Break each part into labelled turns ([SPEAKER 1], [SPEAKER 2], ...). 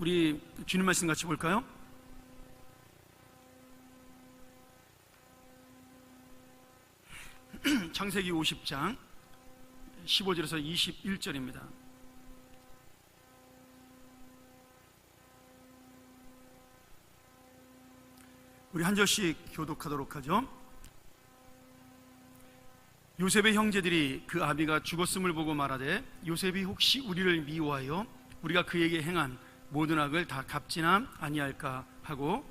[SPEAKER 1] 우리 주님 말씀 같이 볼까요? 창세기 50장 15절에서 21절입니다. 우리 한 절씩 교독하도록 하죠. 요셉의 형제들이 그 아비가 죽었음을 보고 말하되 요셉이 혹시 우리를 미워하여 우리가 그에게 행한 모든 악을 다 갚지나 아니할까 하고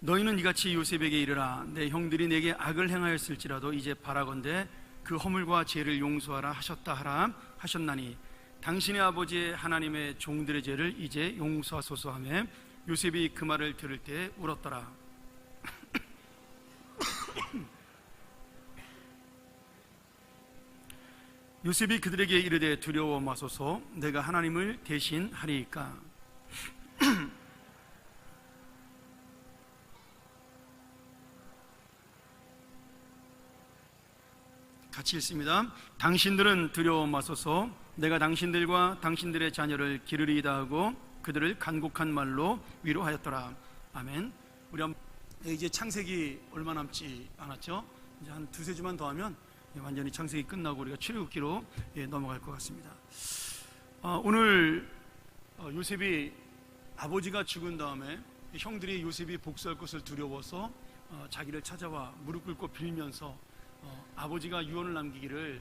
[SPEAKER 1] 너희는 이같이 요셉에게 이르라 내 형들이 내게 악을 행하였을지라도 이제 바라건대 그 허물과 죄를 용서하라 하셨다 하라 하셨나니 당신의 아버지의 하나님의 종들의 죄를 이제 용서하소서 하며 요셉이 그 말을 들을 때 울었더라. 요셉이 그들에게 이르되 두려워 마소서 내가 하나님을 대신하리이까. 같이 읽습니다. 당신들은 두려워 마소서 내가 당신들과 당신들의 자녀를 기르리이다 하고 그들을 간곡한 말로 위로하였더라. 아멘. 우리 이제 창세기 얼마 남지 않았죠? 이제 한 두세 주만 더 하면 완전히 창세기 끝나고 우리가 출애굽기로 넘어갈 것 같습니다. 오늘 요셉이 아버지가 죽은 다음에 형들이 요셉이 복수할 것을 두려워서 자기를 찾아와 무릎 꿇고 빌면서 아버지가 유언을 남기기를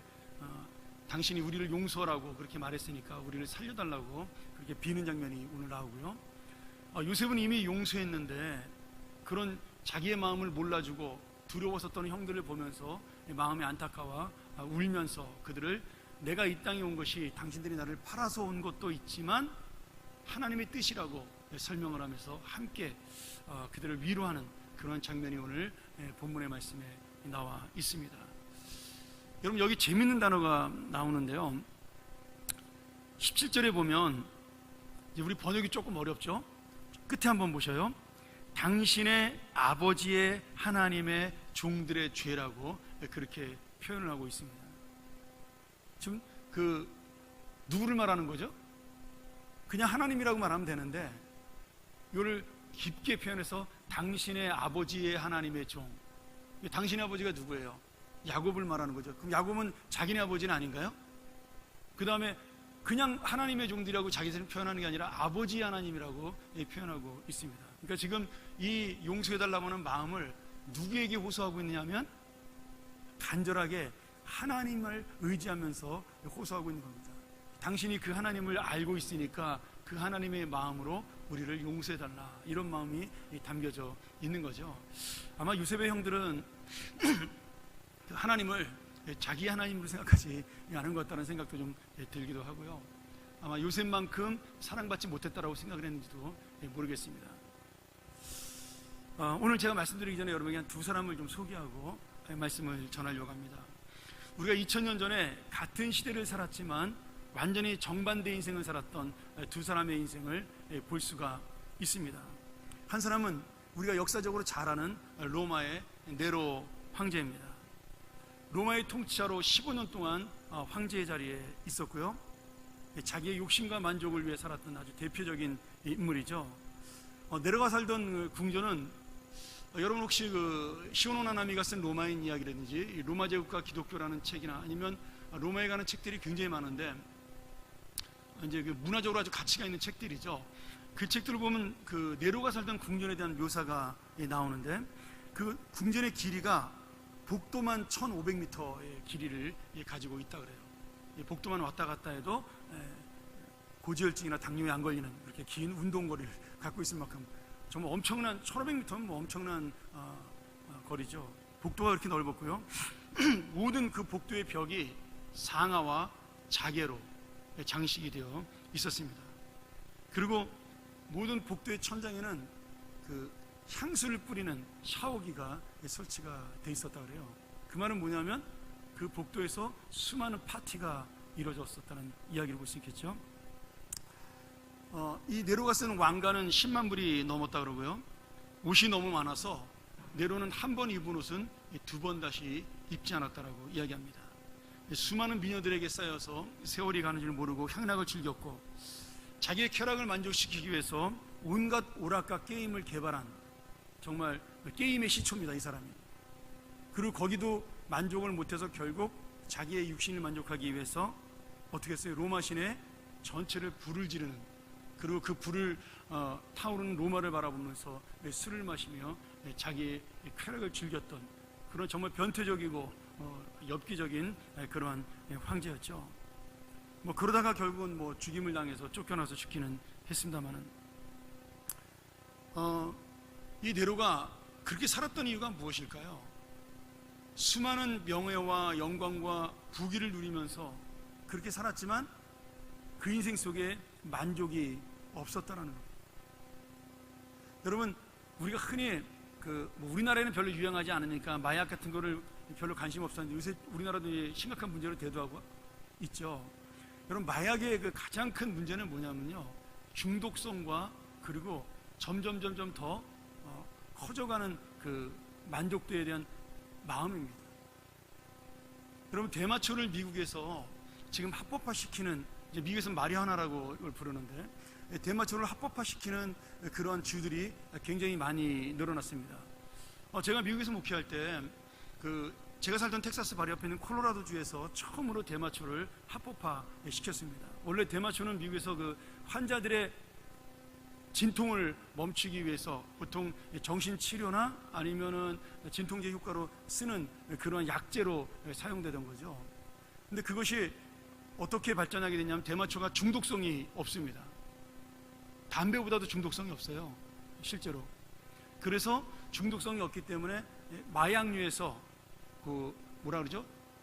[SPEAKER 1] 당신이 우리를 용서하라고 그렇게 말했으니까 우리를 살려달라고 그렇게 비는 장면이 오늘 나오고요. 요셉은 이미 용서했는데 그런 자기의 마음을 몰라주고 두려워서 떠는 형들을 보면서 마음이 안타까워 울면서 그들을 내가 이 땅에 온 것이 당신들이 나를 팔아서 온 것도 있지만 하나님의 뜻이라고 설명을 하면서 함께 그들을 위로하는 그런 장면이 오늘 본문의 말씀에 나와 있습니다. 여러분 여기 재밌는 단어가 나오는데요. 17절에 보면 이제 우리 번역이 조금 어렵죠. 끝에 한번 보셔요. 당신의 아버지의 하나님의 종들의 죄라고 그렇게 표현을 하고 있습니다. 지금 누구를 말하는 거죠? 그냥 하나님이라고 말하면 되는데 이거를 깊게 표현해서 당신의 아버지의 하나님의 종. 당신의 아버지가 누구예요? 야곱을 말하는 거죠. 그럼 야곱은 자기네 아버지는 아닌가요? 그 다음에 그냥 하나님의 종들이라고 자기들을 표현하는 게 아니라 아버지 하나님이라고 표현하고 있습니다. 그러니까 지금 이 용서해달라고 하는 마음을 누구에게 호소하고 있느냐면 간절하게 하나님을 의지하면서 호소하고 있는 겁니다. 당신이 그 하나님을 알고 있으니까 그 하나님의 마음으로 우리를 용서해달라 이런 마음이 담겨져 있는 거죠. 아마 요셉의 형들은 하나님을 자기 하나님으로 생각하지 않은 것 같다는 생각도 좀 들기도 하고요. 아마 요셉만큼 사랑받지 못했다라고 생각을 했는지도 모르겠습니다. 오늘 제가 말씀드리기 전에 여러분에게 두 사람을 좀 소개하고 말씀을 전하려고 합니다. 우리가 2000년 전에 같은 시대를 살았지만 완전히 정반대 인생을 살았던 두 사람의 인생을 볼 수가 있습니다. 한 사람은 우리가 역사적으로 잘 아는 로마의 네로 황제입니다. 로마의 통치자로 15년 동안 황제의 자리에 있었고요. 자기의 욕심과 만족을 위해 살았던 아주 대표적인 인물이죠. 네로가 살던 궁전은 여러분 혹시 시오노 나나미가 쓴 로마인 이야기라든지 로마 제국과 기독교라는 책이나 아니면 로마에 가는 책들이 굉장히 많은데 이제 문화적으로 아주 가치가 있는 책들이죠. 그 책들을 보면 네로가 살던 궁전에 대한 묘사가 나오는데 그 궁전의 길이가 복도만 1500m의 길이를 가지고 있다 그래요. 복도만 왔다 갔다 해도 고지혈증이나 당뇨에 안 걸리는 그렇게 긴 운동거리를 갖고 있을 만큼 정말 엄청난 1500m면 뭐 엄청난 거리죠. 복도가 그렇게 넓었고요. 모든 그 복도의 벽이 상아와 자개로 장식이 되어 있었습니다. 그리고 모든 복도의 천장에는 향수를 뿌리는 샤워기가 설치가 돼 있었다 그래요. 그 말은 뭐냐면 그 복도에서 수많은 파티가 이루어졌었다는 이야기를 볼 수 있겠죠. 이 네로가 쓰는 왕관은 10만 불이 넘었다 그러고요. 옷이 너무 많아서 네로는 한 번 입은 옷은 두 번 다시 입지 않았다라고 이야기합니다. 수많은 미녀들에게 쌓여서 세월이 가는 줄 모르고 향락을 즐겼고, 자기의 쾌락을 만족시키기 위해서 온갖 오락과 게임을 개발한 정말 게임의 시초입니다, 이 사람이. 그리고 거기도 만족을 못해서 결국 자기의 육신을 만족하기 위해서 어떻게 했어요? 로마 시내 전체를 불을 지르는, 그리고 그 불을 타오르는 로마를 바라보면서 술을 마시며 자기의 쾌락을 즐겼던 그런 정말 변태적이고 엽기적인 그러한 황제였죠. 그러다가 결국은 죽임을 당해서 쫓겨나서 죽기는 했습니다만은, 이 네로가 그렇게 살았던 이유가 무엇일까요? 수많은 명예와 영광과 부귀를 누리면서 그렇게 살았지만 그 인생 속에 만족이 없었다라는 거예요. 여러분, 우리가 흔히 우리나라에는 별로 유행하지 않으니까 마약 같은 거를 별로 관심 없었는데 요새 우리나라도 심각한 문제로 대두하고 있죠. 여러분, 마약의 그 가장 큰 문제는 뭐냐면요, 중독성과 그리고 점점 더 커져가는 그 만족도에 대한 마음입니다. 여러분, 대마초를 미국에서 지금 합법화시키는, 이제 미국에서 마리화나라고 이걸 부르는데, 대마초를 합법화시키는 그러한 주들이 굉장히 많이 늘어났습니다. 제가 미국에서 목회할 때 제가 살던 텍사스 바로 옆에 있는 콜로라도주에서 처음으로 대마초를 합법화시켰습니다. 원래 대마초는 미국에서 그 환자들의 진통을 멈추기 위해서 보통 정신치료나 아니면은 진통제 효과로 쓰는 그런 약제로 사용되던 거죠. 근데 그것이 어떻게 발전하게 됐냐면, 대마초가 중독성이 없습니다. 담배보다도 중독성이 없어요, 실제로. 그래서 중독성이 없기 때문에 마약류에서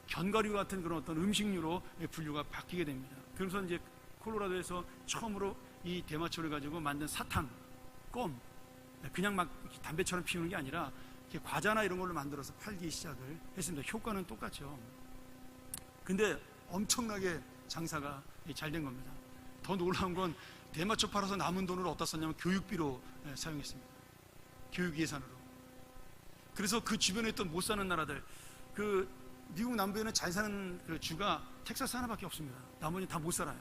[SPEAKER 1] 견과류 같은 그런 어떤 음식류로 분류가 바뀌게 됩니다. 그래서 이제 콜로라도에서 처음으로 이 대마초를 가지고 만든 사탕, 껌, 그냥 막 담배처럼 피우는 게 아니라 과자나 이런 걸로 만들어서 팔기 시작을 했습니다. 효과는 똑같죠. 근데 엄청나게 장사가 잘 된 겁니다. 더 놀라운 건 대마초 팔아서 남은 돈을 어디다 썼냐면 교육비로 사용했습니다. 교육 예산으로. 그래서 그 주변에 있던 못 사는 나라들, 미국 남부에는 잘 사는 그 주가 텍사스 하나밖에 없습니다. 나머지 다 못 살아요.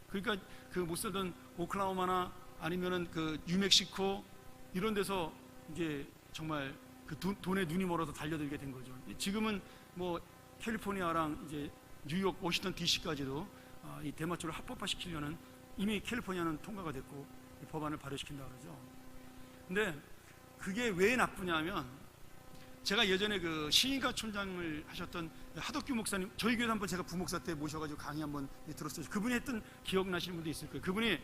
[SPEAKER 1] 그러니까 그 못 살던 오클라호마나 아니면은 뉴멕시코 이런 데서 이제 정말 돈에 눈이 멀어서 달려들게 된 거죠. 지금은 캘리포니아랑 이제 뉴욕, 워싱턴 DC까지도 이 대마초를 합법화시키려는, 이미 캘리포니아는 통과가 됐고 법안을 발효시킨다고 그러죠. 근데 그게 왜 나쁘냐면, 제가 예전에 시인가 촌장을 하셨던 하덕규 목사님, 저희 교회 한번 제가 부목사 때 모셔가지고 강의 한번 들었어요. 그분이 했던 기억나시는 분도 있을 거예요. 그분이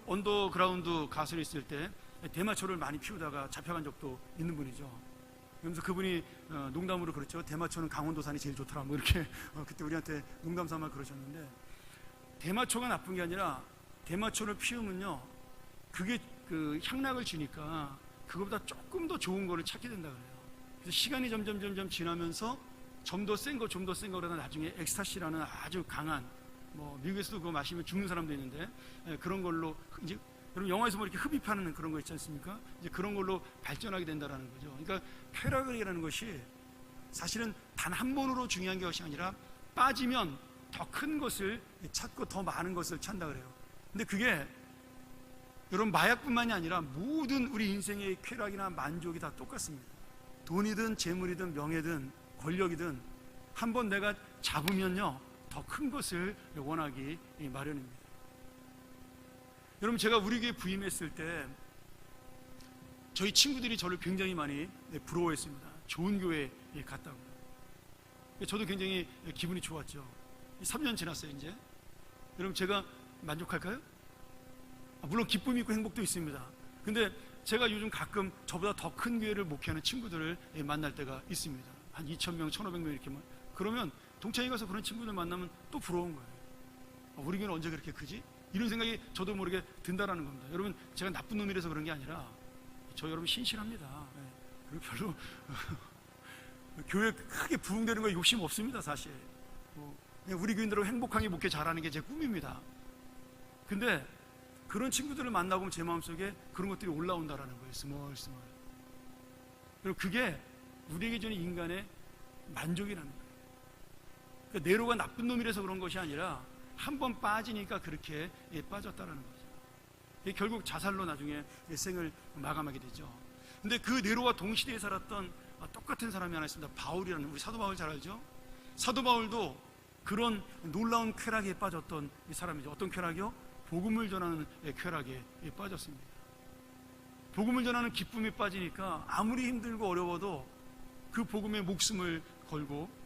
[SPEAKER 1] 언더그라운드 가수로 있을 때 대마초를 많이 피우다가 잡혀간 적도 있는 분이죠. 그러면서 그분이 농담으로 그랬죠. 대마초는 강원도산이 제일 좋더라, 이렇게 그때 우리한테 농담 삼아 그러셨는데, 대마초가 나쁜 게 아니라 대마초를 피우면요, 그게 향락을 주니까 그거보다 조금 더 좋은 거를 찾게 된다 그래요. 그래서 시간이 점점 지나면서 좀 더 센 거 그러다 나중에 엑스타시라는 아주 강한, 미국에서도 그거 마시면 죽는 사람도 있는데, 그런 걸로 이제 여러분 영화에서 이렇게 흡입하는 그런 거 있지 않습니까? 이제 그런 걸로 발전하게 된다라는 거죠. 그러니까 쾌락이라는 것이 사실은 단 한 번으로 중요한 것이 아니라 빠지면 더 큰 것을 찾고 더 많은 것을 찾는다 그래요. 근데 그게 여러분 마약뿐만이 아니라 모든 우리 인생의 쾌락이나 만족이 다 똑같습니다. 돈이든 재물이든 명예든 권력이든 한번 내가 잡으면요, 더 큰 것을 원하기 마련입니다. 여러분, 제가 우리 교회 부임했을 때 저희 친구들이 저를 굉장히 많이 부러워했습니다. 좋은 교회에 갔다고. 저도 굉장히 기분이 좋았죠. 3년 지났어요, 이제. 여러분, 제가 만족할까요? 물론 기쁨이 있고 행복도 있습니다. 근데 제가 요즘 가끔 저보다 더 큰 교회를 목회하는 친구들을 만날 때가 있습니다. 한 2,000명, 1,500명 이렇게만. 그러면 동창회 가서 그런 친구들 만나면 또 부러운 거예요. 우리 교회는 언제 그렇게 크지? 이런 생각이 저도 모르게 든다라는 겁니다. 여러분, 제가 나쁜 놈이라서 그런 게 아니라 저 여러분 신실합니다. 그리고 별로 교회 크게 부흥되는 거에 욕심 없습니다, 사실. 그냥 우리 교인들은 행복하게 목회 잘하는 게 제 꿈입니다. 근데 그런 친구들을 만나보면 제 마음속에 그런 것들이 올라온다라는 거예요. 스멀스멀. 그리고 그게 우리에게 주는 인간의 만족이라는 거예요. 그러니까 네로가 나쁜 놈이라서 그런 것이 아니라 한 번 빠지니까 그렇게 빠졌다라는 거죠. 결국 자살로 나중에 생을 마감하게 되죠. 근데 그 네로와 동시대에 살았던 똑같은 사람이 하나 있습니다. 바울이라는, 우리 사도 바울 잘 알죠? 사도 바울도 그런 놀라운 쾌락에 빠졌던 사람이죠. 어떤 쾌락이요? 복음을 전하는 쾌락에 빠졌습니다. 복음을 전하는 기쁨에 빠지니까 아무리 힘들고 어려워도 그 복음에 목숨을 걸고,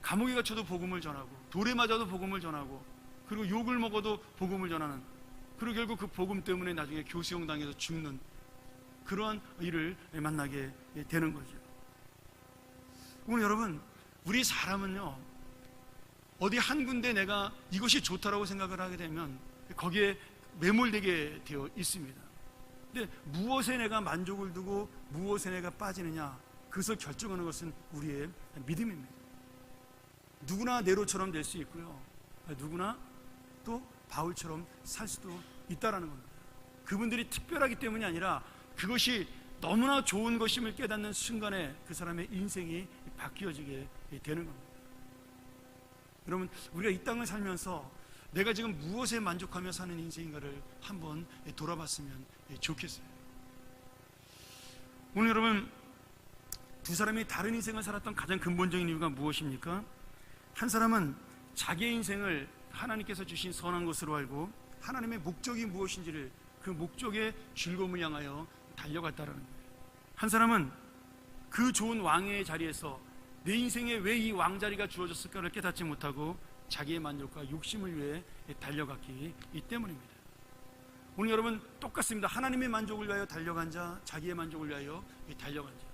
[SPEAKER 1] 감옥에 갇혀도 복음을 전하고, 돌에 맞아도 복음을 전하고, 그리고 욕을 먹어도 복음을 전하는, 그리고 결국 그 복음 때문에 나중에 교수형 당해서 죽는 그러한 일을 만나게 되는 거죠. 오늘 여러분, 우리 사람은요, 어디 한 군데 내가 이것이 좋다라고 생각을 하게 되면 거기에 매몰되게 되어 있습니다. 근데 무엇에 내가 만족을 두고 무엇에 내가 빠지느냐, 그것을 결정하는 것은 우리의 믿음입니다. 누구나 네로처럼 될 수 있고요, 누구나 또 바울처럼 살 수도 있다라는 겁니다. 그분들이 특별하기 때문이 아니라 그것이 너무나 좋은 것임을 깨닫는 순간에 그 사람의 인생이 바뀌어지게 되는 겁니다. 여러분, 우리가 이 땅을 살면서 내가 지금 무엇에 만족하며 사는 인생인가를 한번 돌아봤으면 좋겠어요. 오늘 여러분, 두 사람이 다른 인생을 살았던 가장 근본적인 이유가 무엇입니까? 한 사람은 자기의 인생을 하나님께서 주신 선한 것으로 알고 하나님의 목적이 무엇인지를, 그 목적의 즐거움을 향하여 달려갔다라는 거예요. 한 사람은 그 좋은 왕의 자리에서 내 인생에 왜 이 왕자리가 주어졌을까를 깨닫지 못하고 자기의 만족과 욕심을 위해 달려갔기 때문입니다. 오늘 여러분 똑같습니다. 하나님의 만족을 위하여 달려간 자, 자기의 만족을 위하여 달려간 자.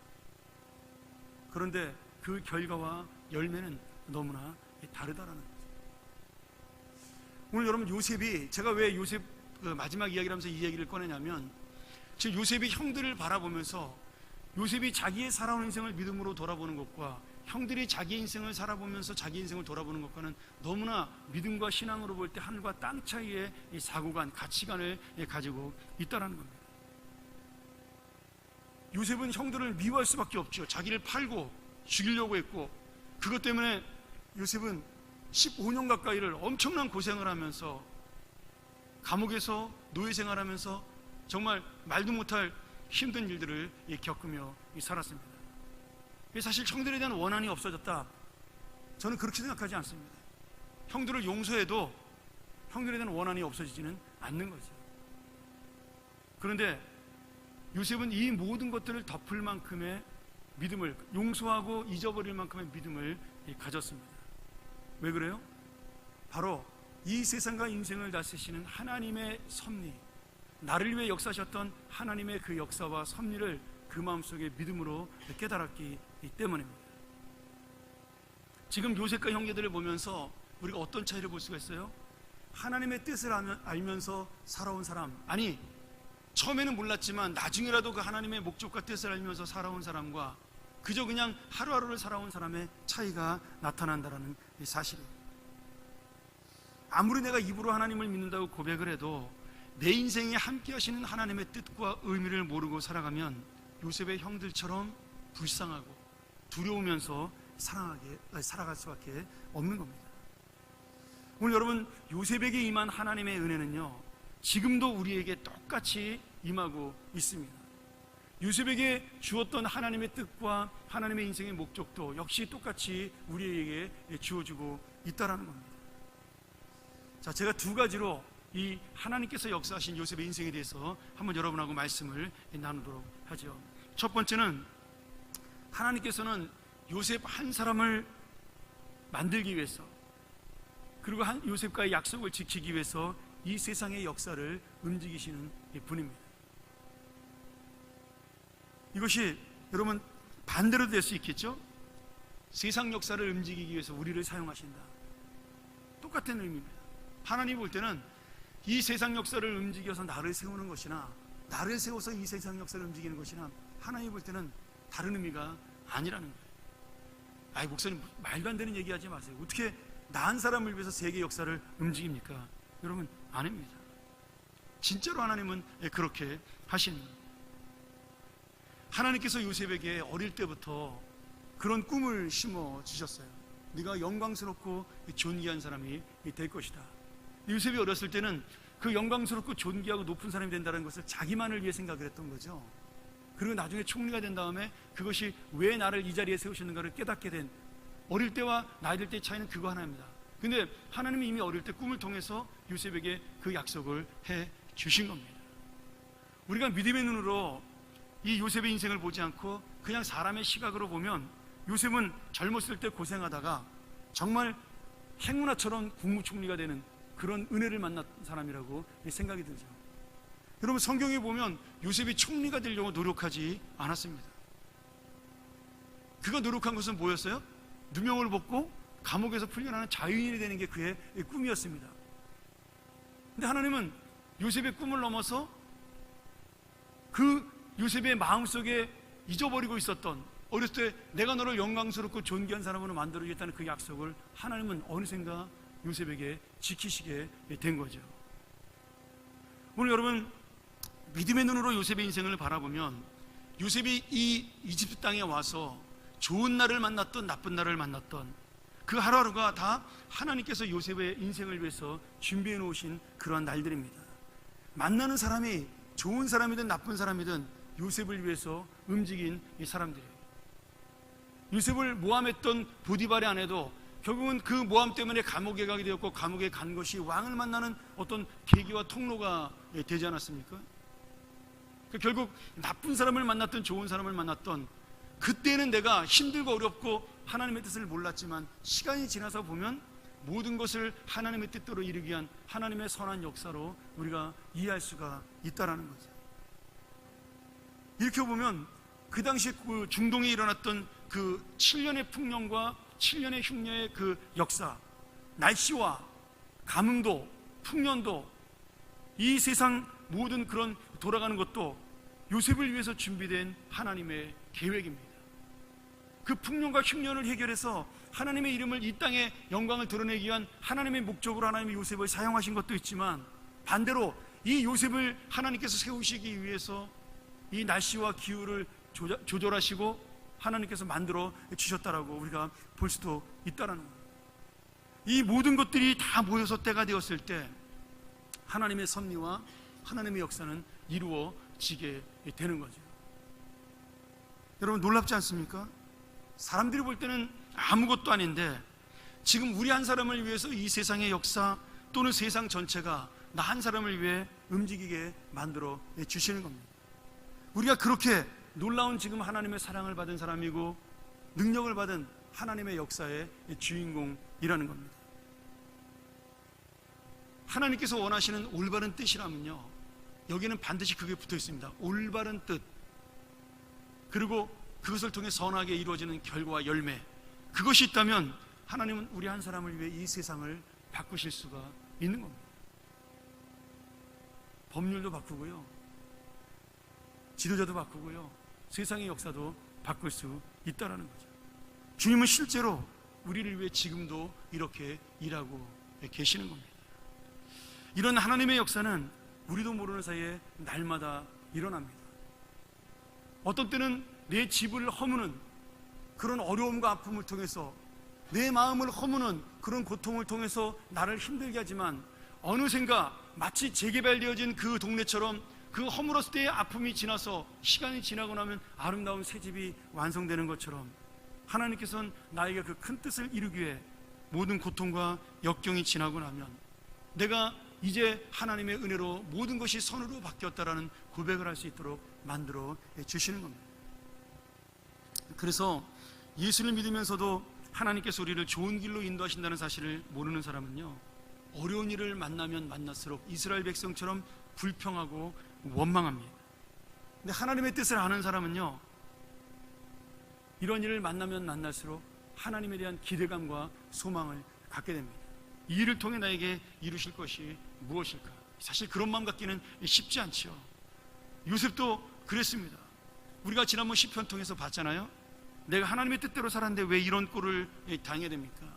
[SPEAKER 1] 그런데 그 결과와 열매는 너무나 다르다라는 거죠. 오늘 여러분, 요셉이, 제가 왜 요셉 마지막 이야기를 하면서 이 얘기를 꺼내냐면, 지금 요셉이 형들을 바라보면서 요셉이 자기의 살아온 인생을 믿음으로 돌아보는 것과 형들이 자기 인생을 살아보면서 자기 인생을 돌아보는 것과는 너무나 믿음과 신앙으로 볼 때 하늘과 땅 차이의 이 사고관, 가치관을 가지고 있다는 겁니다. 요셉은 형들을 미워할 수밖에 없죠. 자기를 팔고 죽이려고 했고, 그것 때문에 요셉은 15년 가까이를 엄청난 고생을 하면서 감옥에서 노예 생활하면서 정말 말도 못할 힘든 일들을 겪으며 살았습니다. 사실 형들에 대한 원한이 없어졌다, 저는 그렇게 생각하지 않습니다. 형들을 용서해도 형들에 대한 원한이 없어지지는 않는 거죠. 그런데 요셉은 이 모든 것들을 덮을 만큼의 믿음을, 용서하고 잊어버릴 만큼의 믿음을 가졌습니다. 왜 그래요? 바로 이 세상과 인생을 다스리시는 하나님의 섭리, 나를 위해 역사하셨던 하나님의 그 역사와 섭리를 그 마음속에 믿음으로 깨달았기 때문입니다. 지금 요셉과 형제들을 보면서 우리가 어떤 차이를 볼 수가 있어요? 하나님의 뜻을 알면서 살아온 사람, 아니 처음에는 몰랐지만 나중에라도 그 하나님의 목적과 뜻을 알면서 살아온 사람과 그저 그냥 하루하루를 살아온 사람의 차이가 나타난다는 사실이에요. 아무리 내가 입으로 하나님을 믿는다고 고백을 해도 내 인생에 함께 하시는 하나님의 뜻과 의미를 모르고 살아가면 요셉의 형들처럼 불쌍하고 두려우면서 살아갈 수밖에 없는 겁니다. 오늘 여러분, 요셉에게 임한 하나님의 은혜는요, 지금도 우리에게 똑같이 임하고 있습니다. 요셉에게 주었던 하나님의 뜻과 하나님의 인생의 목적도 역시 똑같이 우리에게 주어지고 있다는 겁니다. 자, 제가 두 가지로 이 하나님께서 역사하신 요셉의 인생에 대해서 한번 여러분하고 말씀을 나누도록 하죠. 첫 번째는, 하나님께서는 요셉 한 사람을 만들기 위해서, 그리고 요셉과의 약속을 지키기 위해서 이 세상의 역사를 움직이시는 분입니다. 이것이 여러분 반대로 될 수 있겠죠? 세상 역사를 움직이기 위해서 우리를 사용하신다, 똑같은 의미입니다. 하나님 볼 때는 이 세상 역사를 움직여서 나를 세우는 것이나 나를 세워서 이 세상 역사를 움직이는 것이나 하나님 볼 때는 다른 의미가 아니라는 거예요. 아이, 목사님 말도 안 되는 얘기하지 마세요. 어떻게 나 한 사람을 위해서 세계 역사를 움직입니까? 여러분, 아닙니다. 진짜로 하나님은 그렇게 하십니다. 하나님께서 요셉에게 어릴 때부터 그런 꿈을 심어 주셨어요. 네가 영광스럽고 존귀한 사람이 될 것이다. 요셉이 어렸을 때는 그 영광스럽고 존귀하고 높은 사람이 된다는 것을 자기만을 위해 생각을 했던 거죠. 그리고 나중에 총리가 된 다음에 그것이 왜 나를 이 자리에 세우셨는가를 깨닫게 된, 어릴 때와 나이 들 때의 차이는 그거 하나입니다. 근데 하나님이 이미 어릴 때 꿈을 통해서 요셉에게 그 약속을 해 주신 겁니다. 우리가 믿음의 눈으로 이 요셉의 인생을 보지 않고 그냥 사람의 시각으로 보면 요셉은 젊었을 때 고생하다가 정말 행운아처럼 국무총리가 되는 그런 은혜를 만난 사람이라고 생각이 들죠. 여러분, 성경에 보면 요셉이 총리가 되려고 노력하지 않았습니다. 그가 노력한 것은 뭐였어요? 누명을 벗고 감옥에서 풀려나는 자유인이 되는 게 그의 꿈이었습니다. 근데 하나님은 요셉의 꿈을 넘어서 그 요셉의 마음속에 잊어버리고 있었던, 어렸을 때 내가 너를 영광스럽고 존귀한 사람으로 만들어주겠다는 그 약속을 하나님은 어느샌가 요셉에게 지키시게 된 거죠. 오늘 여러분, 믿음의 눈으로 요셉의 인생을 바라보면 요셉이 이 이집트 땅에 와서 좋은 날을 만났던 나쁜 날을 만났던 그 하루하루가 다 하나님께서 요셉의 인생을 위해서 준비해 놓으신 그러한 날들입니다. 만나는 사람이 좋은 사람이든 나쁜 사람이든 요셉을 위해서 움직인 이 사람들이에요. 요셉을 모함했던 보디발의 아내도 결국은 그 모함 때문에 감옥에 가게 되었고, 감옥에 간 것이 왕을 만나는 어떤 계기와 통로가 되지 않았습니까? 결국 나쁜 사람을 만났던 좋은 사람을 만났던, 그때는 내가 힘들고 어렵고 하나님의 뜻을 몰랐지만 시간이 지나서 보면 모든 것을 하나님의 뜻대로 이루기 위한 하나님의 선한 역사로 우리가 이해할 수가 있다라는 거죠. 이렇게 보면 그 당시 그 중동에 일어났던 그 7년의 풍년과 7년의 흉년의 그 역사, 날씨와 가뭄도 풍년도, 이 세상 모든 그런 돌아가는 것도 요셉을 위해서 준비된 하나님의 계획입니다. 그 풍년과 흉년을 해결해서 하나님의 이름을, 이 땅에 영광을 드러내기 위한 하나님의 목적으로 하나님이 요셉을 사용하신 것도 있지만, 반대로 이 요셉을 하나님께서 세우시기 위해서 이 날씨와 기후를 조절하시고 하나님께서 만들어 주셨다라고 우리가 볼 수도 있다라는 거예요. 이 모든 것들이 다 모여서 때가 되었을 때 하나님의 섭리와 하나님의 역사는 이루어지게 되는 거죠. 여러분, 놀랍지 않습니까? 사람들이 볼 때는 아무것도 아닌데 지금 우리 한 사람을 위해서 이 세상의 역사 또는 세상 전체가 나 한 사람을 위해 움직이게 만들어 주시는 겁니다. 우리가 그렇게 놀라운 지금 하나님의 사랑을 받은 사람이고 능력을 받은 하나님의 역사의 주인공이라는 겁니다. 하나님께서 원하시는 올바른 뜻이라면요, 여기는 반드시 그게 붙어 있습니다. 올바른 뜻, 그리고 그것을 통해 선하게 이루어지는 결과와 열매, 그것이 있다면 하나님은 우리 한 사람을 위해 이 세상을 바꾸실 수가 있는 겁니다. 법률도 바꾸고요, 지도자도 바꾸고요, 세상의 역사도 바꿀 수 있다는 거죠. 주님은 실제로 우리를 위해 지금도 이렇게 일하고 계시는 겁니다. 이런 하나님의 역사는 우리도 모르는 사이에 날마다 일어납니다. 어떤 때는 내 집을 허무는 그런 어려움과 아픔을 통해서, 내 마음을 허무는 그런 고통을 통해서 나를 힘들게 하지만, 어느샌가 마치 재개발되어진 그 동네처럼 그 허물었을 때의 아픔이 지나서 시간이 지나고 나면 아름다운 새 집이 완성되는 것처럼 하나님께서는 나에게 그 큰 뜻을 이루기 위해 모든 고통과 역경이 지나고 나면 내가 이제 하나님의 은혜로 모든 것이 선으로 바뀌었다라는 고백을 할 수 있도록 만들어 주시는 겁니다. 그래서 예수를 믿으면서도 하나님께서 우리를 좋은 길로 인도하신다는 사실을 모르는 사람은요, 어려운 일을 만나면 만날수록 이스라엘 백성처럼 불평하고 원망합니다. 근데 하나님의 뜻을 아는 사람은요, 이런 일을 만나면 만날수록 하나님에 대한 기대감과 소망을 갖게 됩니다. 이 일을 통해 나에게 이루실 것이 무엇일까? 사실 그런 마음 갖기는 쉽지 않죠. 요셉도 그랬습니다. 우리가 지난번 시편 통해서 봤잖아요. 내가 하나님의 뜻대로 살았는데 왜 이런 꼴을 당해야 됩니까?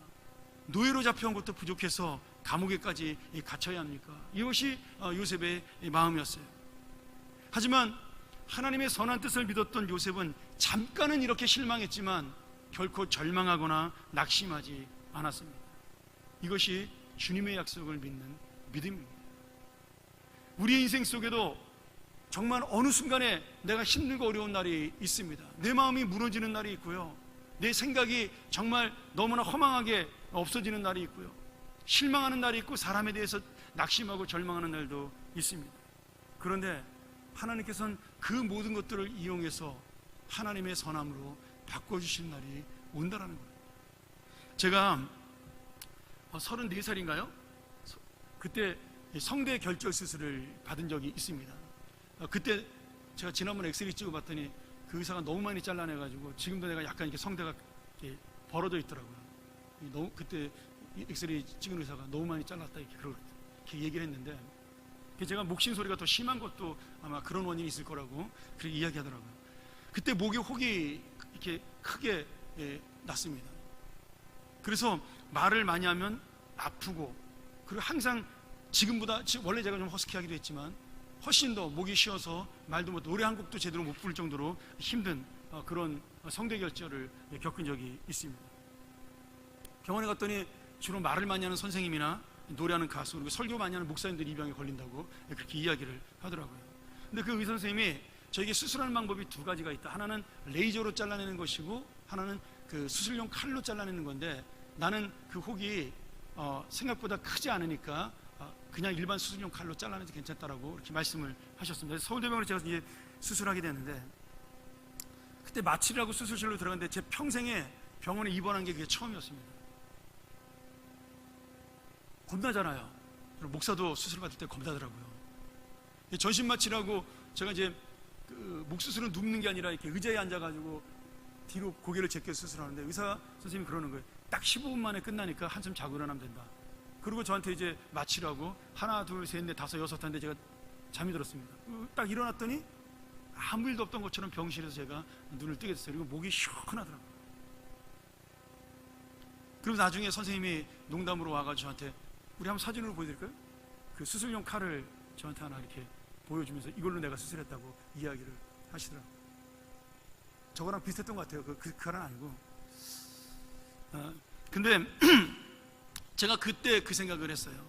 [SPEAKER 1] 노예로 잡혀온 것도 부족해서 감옥에까지 갇혀야 합니까? 이것이 요셉의 마음이었어요. 하지만 하나님의 선한 뜻을 믿었던 요셉은 잠깐은 이렇게 실망했지만 결코 절망하거나 낙심하지 않았습니다. 이것이 주님의 약속을 믿는 믿음입니다. 우리의 인생 속에도 정말 어느 순간에 내가 힘들고 어려운 날이 있습니다. 내 마음이 무너지는 날이 있고요, 내 생각이 정말 너무나 허망하게 없어지는 날이 있고요, 실망하는 날이 있고, 사람에 대해서 낙심하고 절망하는 날도 있습니다. 그런데 하나님께서는 그 모든 것들을 이용해서 하나님의 선함으로 바꿔주실 날이 온다라는 거예요. 제가 34살인가요? 그때 성대 결절 수술을 받은 적이 있습니다. 그때 제가 지난번에 엑스레이 찍어봤더니 그 의사가 너무 많이 잘라내가지고 지금도 내가 약간 이렇게 성대가 이렇게 벌어져 있더라고요. 너무, 그때 엑스레이 찍은 의사가 너무 많이 잘랐다 이렇게 얘기를 했는데, 제가 목신 소리가 더 심한 것도 아마 그런 원인이 있을 거라고 그렇게 이야기하더라고요. 그때 목에 혹이 이렇게 크게 났습니다. 그래서 말을 많이 하면 아프고, 그리고 항상 지금보다, 원래 제가 좀 허스키하기도 했지만 훨씬 더 목이 쉬어서 말도 못, 노래 한 곡도 제대로 못 부를 정도로 힘든 그런 성대 결절을 겪은 적이 있습니다. 병원에 갔더니 주로 말을 많이 하는 선생님이나 노래하는 가수, 그리고 설교 많이 하는 목사님들이 이 병에 걸린다고 그렇게 이야기를 하더라고요. 근데 그 의사 선생님이 저에게 수술하는 방법이 두 가지가 있다. 하나는 레이저로 잘라내는 것이고, 하나는 그 수술용 칼로 잘라내는 건데, 나는 그 혹이 생각보다 크지 않으니까 그냥 일반 수술용 칼로 잘라내도 괜찮다라고 이렇게 말씀을 하셨습니다. 서울대병원에 제가 이제 수술하게 됐는데, 그때 마취라고 수술실로 들어갔는데 제 평생에 병원에 입원한 게 그게 처음이었습니다. 겁나잖아요. 목사도 수술 받을 때 겁나더라고요. 전신 마취라고 제가 이제 그 목 수술은 눕는 게 아니라 이렇게 의자에 앉아가지고 뒤로 고개를 제껴 수술하는데, 의사 선생님이 그러는 거예요. 딱 15분 만에 끝나니까 한숨 자고 일어나면 된다. 그리고 저한테 이제 마취라고 하나, 둘, 셋, 넷, 다섯, 여섯 하는데 제가 잠이 들었습니다. 딱 일어났더니 아무 일도 없던 것처럼 병실에서 제가 눈을 뜨게 됐어요. 그리고 목이 시원하더라고요. 그리고 나중에 선생님이 농담으로 와가지고 저한테, 우리 한번 사진으로 보여드릴까요? 그 수술용 칼을 저한테 하나 이렇게 보여주면서 이걸로 내가 수술했다고 이야기를 하시더라고요. 저거랑 비슷했던 것 같아요. 그 칼은 아니고. 근데 제가 그때 그 생각을 했어요.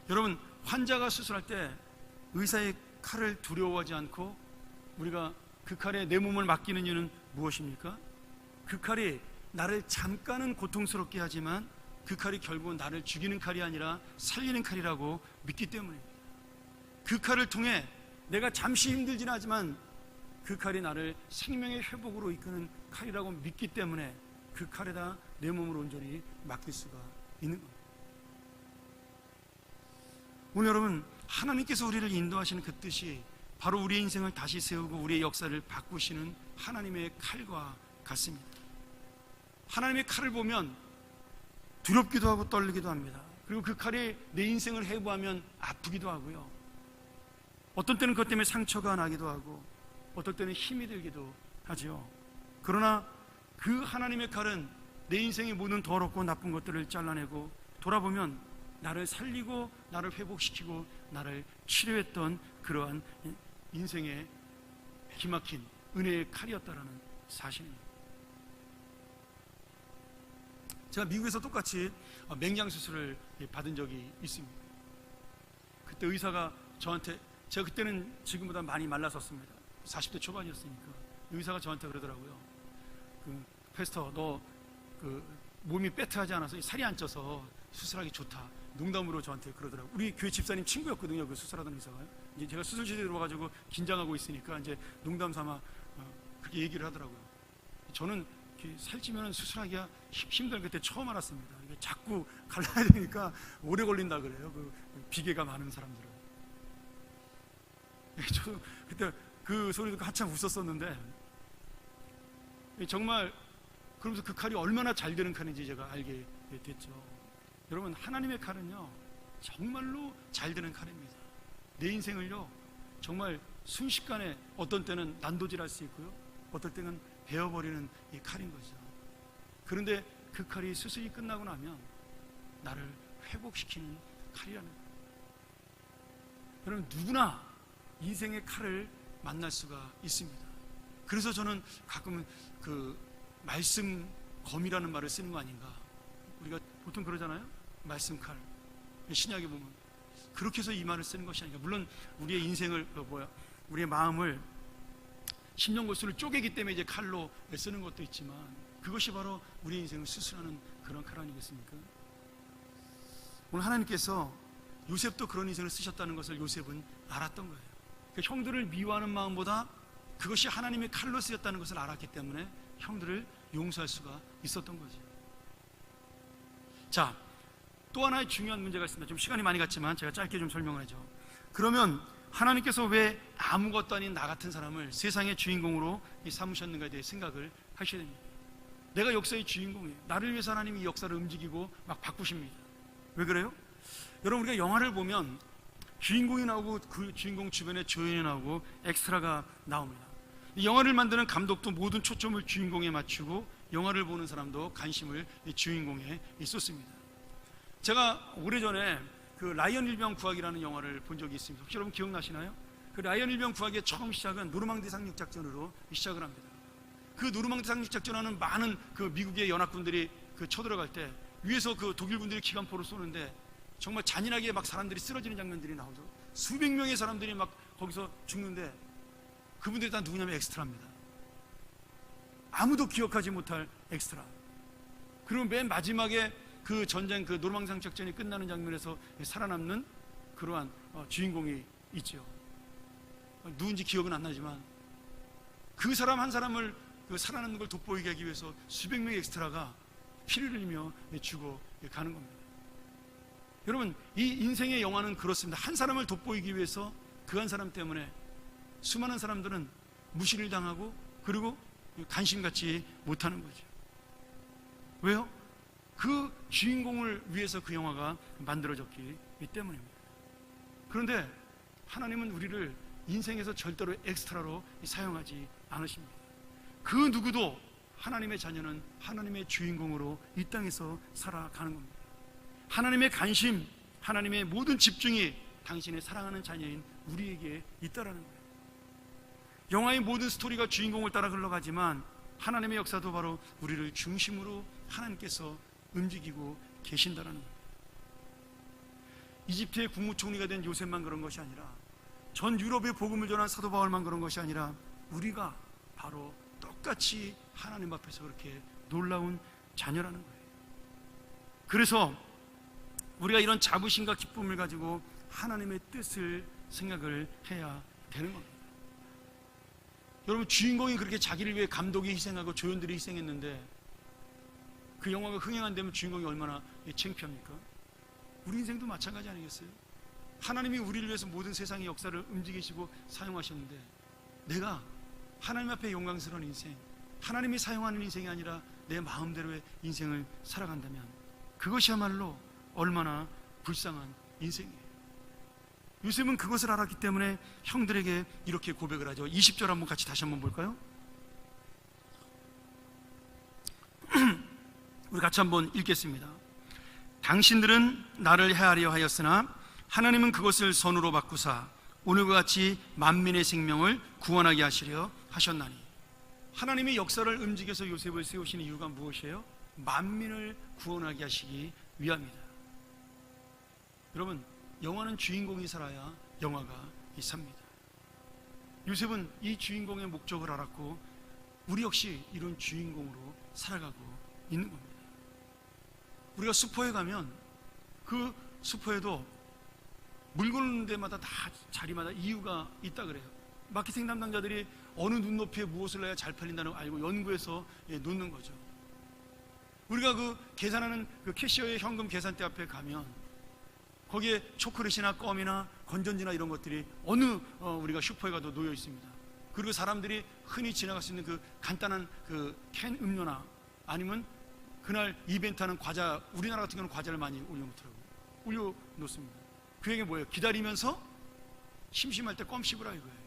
[SPEAKER 1] 여러분, 환자가 수술할 때 의사의 칼을 두려워하지 않고 우리가 그 칼에 내 몸을 맡기는 이유는 무엇입니까? 그 칼이 나를 잠깐은 고통스럽게 하지만 그 칼이 결국은 나를 죽이는 칼이 아니라 살리는 칼이라고 믿기 때문입니다. 그 칼을 통해 내가 잠시 힘들긴 하지만 그 칼이 나를 생명의 회복으로 이끄는 칼이라고 믿기 때문에 그 칼에다 내 몸을 온전히 맡길 수가 있는 겁니다. 오늘 여러분, 하나님께서 우리를 인도하시는 그 뜻이 바로 우리의 인생을 다시 세우고 우리의 역사를 바꾸시는 하나님의 칼과 같습니다. 하나님의 칼을 보면 두렵기도 하고 떨리기도 합니다. 그리고 그 칼이 내 인생을 해부하면 아프기도 하고요, 어떤 때는 그것 때문에 상처가 나기도 하고, 어떨 때는 힘이 들기도 하죠. 그러나 그 하나님의 칼은 내 인생의 모든 더럽고 나쁜 것들을 잘라내고 돌아보면 나를 살리고 나를 회복시키고 나를 치료했던 그러한 인생의 기막힌 은혜의 칼이었다라는 사실입니다. 제가 미국에서 똑같이 맹장 수술을 받은 적이 있습니다. 그때 의사가 저한테, 제가 그때는 지금보다 많이 말랐었습니다. 40대 초반이었으니까 의사가 저한테 그러더라고요. 패스터, 너 몸이 빼트하지 않아서 살이 안 쪄서 수술하기 좋다. 농담으로 저한테 그러더라고요. 우리 교회 집사님 친구였거든요, 그 수술하던 의사가요. 이제 제가 수술실에 들어와가지고 긴장하고 있으니까 이제 농담 삼아 그렇게 얘기를 하더라고요. 저는 살찌면 수술하기가 힘든 그때 처음 알았습니다. 이게 자꾸 갈라야 되니까 오래 걸린다 그래요, 그 비계가 많은 사람들은. 저도 그때 그 소리 듣고 한참 웃었었는데, 정말 그러면서 그 칼이 얼마나 잘 되는 칼인지 제가 알게 됐죠. 여러분, 하나님의 칼은요 정말로 잘 되는 칼입니다. 내 인생을요 정말 순식간에, 어떤 때는 난도질할 수 있고요, 어떨 때는 베어버리는 이 칼인 거죠. 그런데 그 칼이 수술이 끝나고 나면 나를 회복시키는 칼이라는 거예요. 여러분, 누구나 인생의 칼을 만날 수가 있습니다. 그래서 저는 가끔은 말씀 검이라는 말을 쓰는 거 아닌가. 우리가 보통 그러잖아요. 말씀 칼. 신약에 보면 그렇게 해서 이 말을 쓰는 것이 아닌가. 물론 우리의 인생을 우리의 마음을 심령골수를 쪼개기 때문에 이제 칼로 쓰는 것도 있지만 그것이 바로 우리의 인생을 수술하는 그런 칼 아니겠습니까? 오늘 하나님께서 요셉도 그런 인생을 쓰셨다는 것을 요셉은 알았던 거예요. 그러니까 형들을 미워하는 마음보다 그것이 하나님의 칼로 쓰였다는 것을 알았기 때문에 형들을 용서할 수가 있었던 거죠. 자, 또 하나의 중요한 문제가 있습니다. 좀 시간이 많이 갔지만 제가 짧게 좀 설명을 하죠. 그러면 하나님께서 왜 아무것도 아닌 나 같은 사람을 세상의 주인공으로 삼으셨는가에 대해 생각을 하셔야 됩니다. 내가 역사의 주인공이에요. 나를 위해서 하나님이 이 역사를 움직이고 막 바꾸십니다. 왜 그래요? 여러분, 우리가 영화를 보면 주인공이 나오고 그 주인공 주변에 조연이 나오고 엑스트라가 나옵니다. 이 영화를 만드는 감독도 모든 초점을 주인공에 맞추고 영화를 보는 사람도 관심을 주인공에 쏟습니다. 제가 오래전에 그 라이언 일병 구하기라는 영화를 본 적이 있습니다. 혹시 여러분 기억나시나요? 그 라이언 일병 구하기의 처음 시작은 노르망디 상륙작전으로 시작을 합니다. 그 노르망디 상륙작전하는 많은 그 미국의 연합군들이 그 쳐들어갈 때 위에서 그 독일군들이 기관포를 쏘는데 정말 잔인하게 막 사람들이 쓰러지는 장면들이 나오죠. 수백 명의 사람들이 막 거기서 죽는데 그분들이 다 누구냐면 엑스트라입니다. 아무도 기억하지 못할 엑스트라. 그리고 맨 마지막에 그 전쟁, 그 노르망디 작전이 끝나는 장면에서 살아남는 그러한 주인공이 있죠. 누군지 기억은 안 나지만 그 사람 한 사람을 그 살아남는 걸 돋보이게 하기 위해서 수백 명의 엑스트라가 피를 흘리며 죽어 가는 겁니다. 여러분, 이 인생의 영화는 그렇습니다. 한 사람을 돋보이기 위해서 그 한 사람 때문에 수많은 사람들은 무시를 당하고 그리고 관심 갖지 못하는 거죠. 왜요? 그 주인공을 위해서 그 영화가 만들어졌기 때문입니다. 그런데 하나님은 우리를 인생에서 절대로 엑스트라로 사용하지 않으십니다. 그 누구도 하나님의 자녀는 하나님의 주인공으로 이 땅에서 살아가는 겁니다. 하나님의 관심, 하나님의 모든 집중이 당신의 사랑하는 자녀인 우리에게 있다라는 거예요. 영화의 모든 스토리가 주인공을 따라 흘러가지만 하나님의 역사도 바로 우리를 중심으로 하나님께서 움직이고 계신다라는 거예요. 이집트의 국무총리가 된 요셉만 그런 것이 아니라 전 유럽의 복음을 전한 사도 바울만 그런 것이 아니라 우리가 바로 똑같이 하나님 앞에서 그렇게 놀라운 자녀라는 거예요. 그래서 우리가 이런 자부심과 기쁨을 가지고 하나님의 뜻을 생각을 해야 되는 겁니다. 여러분, 주인공이 그렇게 자기를 위해 감독이 희생하고 조연들이 희생했는데 그 영화가 흥행 안 되면 주인공이 얼마나 창피합니까? 우리 인생도 마찬가지 아니겠어요? 하나님이 우리를 위해서 모든 세상의 역사를 움직이시고 사용하셨는데 내가 하나님 앞에 영광스러운 인생, 하나님이 사용하는 인생이 아니라 내 마음대로의 인생을 살아간다면 그것이야말로 얼마나 불쌍한 인생이에요. 요셉은 그것을 알았기 때문에 형들에게 이렇게 고백을 하죠. 20절 한번 같이 다시 한번 볼까요? 우리 같이 한번 읽겠습니다. 당신들은 나를 해하려 하였으나 하나님은 그것을 선으로 바꾸사 오늘과 같이 만민의 생명을 구원하게 하시려 하셨나니. 하나님의 역사를 움직여서 요셉을 세우신 이유가 무엇이에요? 만민을 구원하게 하시기 위함이다. 여러분, 영화는 주인공이 살아야 영화가 삽니다. 요셉은 이 주인공의 목적을 알았고 우리 역시 이런 주인공으로 살아가고 있는 겁니다. 우리가 슈퍼에 가면 그 슈퍼에도 물건 넣는 데마다 다 자리마다 이유가 있다 그래요. 마케팅 담당자들이 어느 눈높이에 무엇을 넣어야 잘 팔린다는 걸 알고 연구해서 놓는 거죠. 우리가 그 계산하는 그 캐시어의 현금 계산대 앞에 가면 거기에 초콜릿이나 껌이나 건전지나 이런 것들이 어느 우리가 슈퍼에 가도 놓여 있습니다. 그리고 사람들이 흔히 지나갈 수 있는 그 간단한 그 캔 음료나 아니면 그날 이벤트하는 과자, 우리나라 같은 경우는 과자를 많이 올려놓더라고요. 올려놓습니다. 그 얘기가 뭐예요? 기다리면서 심심할 때 껌 씹으라 이거예요.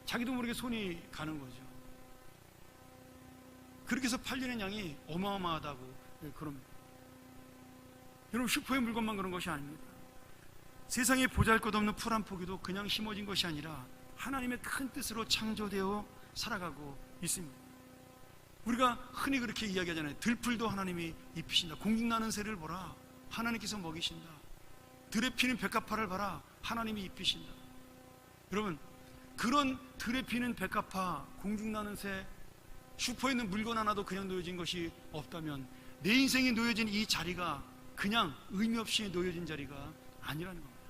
[SPEAKER 1] 자기도 모르게 손이 가는 거죠. 그렇게 해서 팔리는 양이 어마어마하다고 그럽니다. 여러분, 슈퍼의 물건만 그런 것이 아닙니다. 세상에 보잘것없는 풀 한 포기도 그냥 심어진 것이 아니라 하나님의 큰 뜻으로 창조되어 살아가고 있습니다. 우리가 흔히 그렇게 이야기하잖아요. 들풀도 하나님이 입히신다. 공중나는 새를 보라, 하나님께서 먹이신다. 들에 피는 백합화를 봐라, 하나님이 입히신다. 여러분, 그런 들에 피는 백합화, 공중나는 새, 슈퍼에 있는 물건 하나도 그냥 놓여진 것이 없다면 내 인생이 놓여진 이 자리가 그냥 의미 없이 놓여진 자리가 아니라는 겁니다.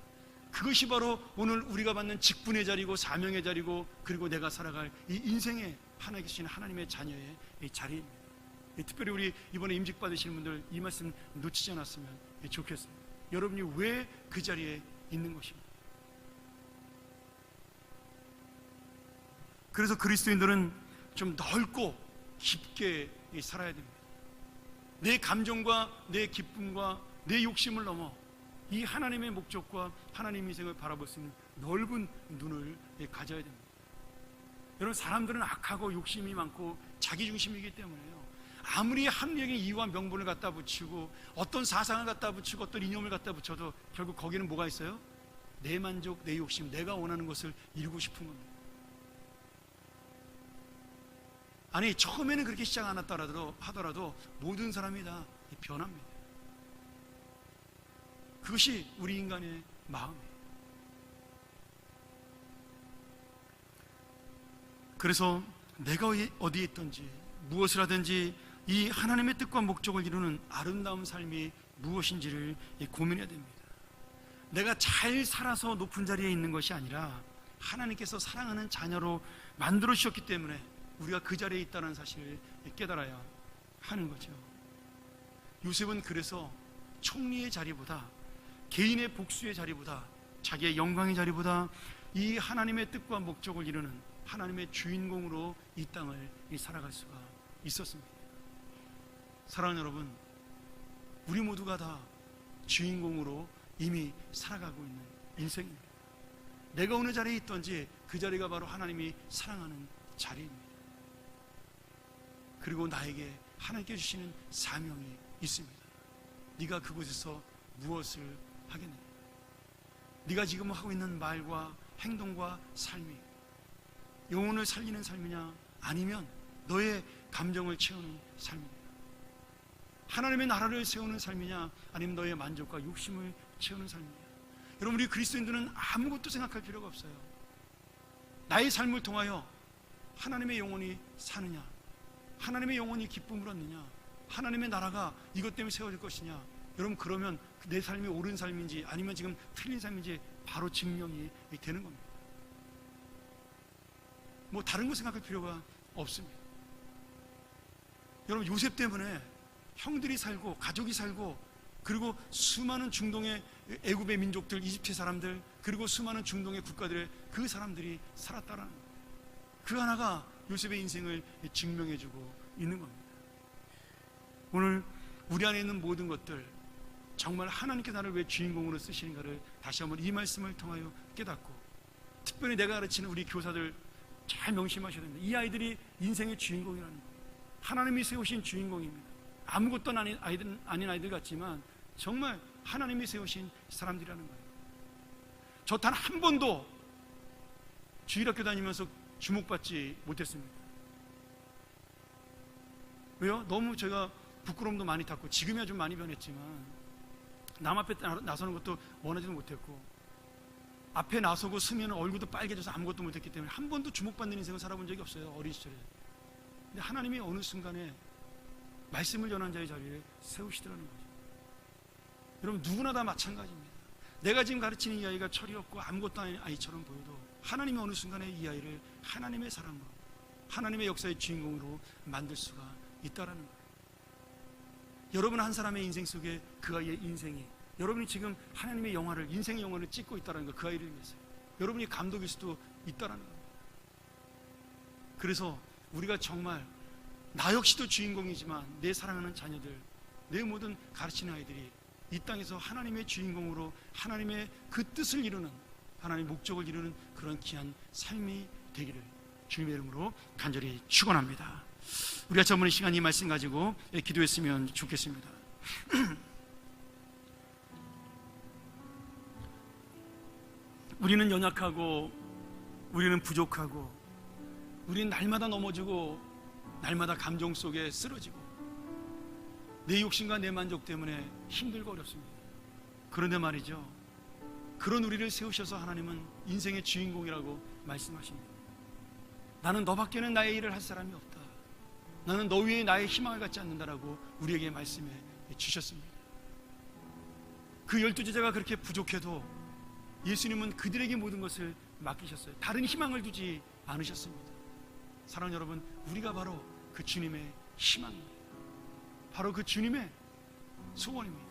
[SPEAKER 1] 그것이 바로 오늘 우리가 받는 직분의 자리고 사명의 자리고, 그리고 내가 살아갈 이 인생의 하나 계신 하나님의 자녀의 이 자리입니다. 특별히 우리 이번에 임직 받으시는 분들 이 말씀 놓치지 않았으면 좋겠어요. 여러분이 왜 그 자리에 있는 것입니다. 그래서 그리스도인들은 좀 넓고 깊게 살아야 됩니다. 내 감정과 내 기쁨과 내 욕심을 넘어 이 하나님의 목적과 하나님의 인생을 바라볼 수 있는 넓은 눈을 가져야 됩니다. 여러분, 사람들은 악하고 욕심이 많고 자기중심이기 때문에요, 아무리 합리적인 이유와 명분을 갖다 붙이고 어떤 사상을 갖다 붙이고 어떤 이념을 갖다 붙여도 결국 거기는 뭐가 있어요? 내 만족, 내 욕심, 내가 원하는 것을 이루고 싶은 겁니다. 아니, 처음에는 그렇게 시작 안 하더라도 모든 사람이 다 변합니다. 그것이 우리 인간의 마음이에요. 그래서 내가 어디에 있든지 무엇을 하든지 이 하나님의 뜻과 목적을 이루는 아름다운 삶이 무엇인지를 고민해야 됩니다. 내가 잘 살아서 높은 자리에 있는 것이 아니라 하나님께서 사랑하는 자녀로 만들어 주셨기 때문에 우리가 그 자리에 있다는 사실을 깨달아야 하는 거죠. 요셉은 그래서 총리의 자리보다, 개인의 복수의 자리보다, 자기의 영광의 자리보다 이 하나님의 뜻과 목적을 이루는 하나님의 주인공으로 이 땅을 살아갈 수가 있었습니다. 사랑하는 여러분, 우리 모두가 다 주인공으로 이미 살아가고 있는 인생입니다. 내가 어느 자리에 있든지 그 자리가 바로 하나님이 사랑하는 자리입니다. 그리고 나에게 하나님께 주시는 사명이 있습니다. 네가 그곳에서 무엇을 하겠느냐? 네가 지금 하고 있는 말과 행동과 삶이 영혼을 살리는 삶이냐, 아니면 너의 감정을 채우는 삶이냐? 하나님의 나라를 세우는 삶이냐, 아니면 너의 만족과 욕심을 채우는 삶이냐? 여러분, 우리 그리스도인들은 아무것도 생각할 필요가 없어요. 나의 삶을 통하여 하나님의 영혼이 사느냐, 하나님의 영혼이 기쁨을 얻느냐, 하나님의 나라가 이것 때문에 세워질 것이냐, 여러분, 그러면 내 삶이 옳은 삶인지 아니면 지금 틀린 삶인지 바로 증명이 되는 겁니다. 뭐 다른 거 생각할 필요가 없습니다. 여러분, 요셉 때문에 형들이 살고 가족이 살고, 그리고 수많은 중동의 애굽의 민족들, 이집트 사람들, 그리고 수많은 중동의 국가들의 그 사람들이 살았다라는 거예요. 그 하나가 요셉의 인생을 증명해주고 있는 겁니다. 오늘 우리 안에 있는 모든 것들, 정말 하나님께 나를 왜 주인공으로 쓰시는가를 다시 한번 이 말씀을 통하여 깨닫고, 특별히 내가 가르치는 우리 교사들 잘 명심하셔야 됩니다. 이 아이들이 인생의 주인공이라는 거예요. 하나님이 세우신 주인공입니다. 아무것도 아닌 아이들 같지만 정말 하나님이 세우신 사람들이라는 거예요. 저 단 한 번도 주일학교 다니면서 주목받지 못했습니다. 왜요? 너무 제가 부끄러움도 많이 탔고, 지금이야 좀 많이 변했지만 남 앞에 나서는 것도 원하지도 못했고, 앞에 나서고 서면 얼굴도 빨개져서 아무것도 못했기 때문에 한 번도 주목받는 인생을 살아본 적이 없어요, 어린 시절에. 근데 하나님이 어느 순간에 말씀을 전한 자의 자리에 세우시더라는 거죠. 여러분, 누구나 다 마찬가지입니다. 내가 지금 가르치는 이 아이가 철이 없고 아무것도 아닌 아이처럼 보여도 하나님이 어느 순간에 이 아이를 하나님의 사람으로, 하나님의 역사의 주인공으로 만들 수가 있다라는 거예요. 여러분 한 사람의 인생 속에 그 아이의 인생이, 여러분이 지금 하나님의 영화를, 인생의 영화를 찍고 있다는 거, 그 아이를 위해서 여러분이 감독일 수도 있다라는 겁니다. 그래서 우리가 정말 나 역시도 주인공이지만 내 사랑하는 자녀들, 내 모든 가르치는 아이들이 이 땅에서 하나님의 주인공으로 하나님의 그 뜻을 이루는, 하나님의 목적을 이루는 그런 귀한 삶이 되기를 주님의 이름으로 간절히 축원합니다. 우리가 저번에 시간 이 말씀 가지고 기도했으면 좋겠습니다. 우리는 연약하고, 우리는 부족하고, 우리는 날마다 넘어지고 날마다 감정 속에 쓰러지고 내 욕심과 내 만족 때문에 힘들고 어렵습니다. 그런데 말이죠, 그런 우리를 세우셔서 하나님은 인생의 주인공이라고 말씀하십니다. 나는 너밖에는 나의 일을 할 사람이 없다. 나는 너 위에 나의 희망을 갖지 않는다라고 우리에게 말씀해 주셨습니다. 그 12제자가 그렇게 부족해도 예수님은 그들에게 모든 것을 맡기셨어요. 다른 희망을 두지 않으셨습니다. 사랑하는 여러분, 우리가 바로 그 주님의 희망입니다. 바로 그 주님의 소원입니다.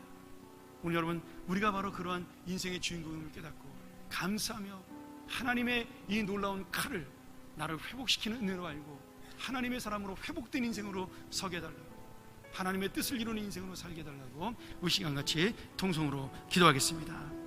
[SPEAKER 1] 오늘 여러분, 우리가 바로 그러한 인생의 주인공을 깨닫고 감사하며 하나님의 이 놀라운 칼을 나를 회복시키는 은혜로 알고 하나님의 사람으로 회복된 인생으로 서게 해달라고, 하나님의 뜻을 이루는 인생으로 살게 해달라고 우리 시간 같이 통성으로 기도하겠습니다.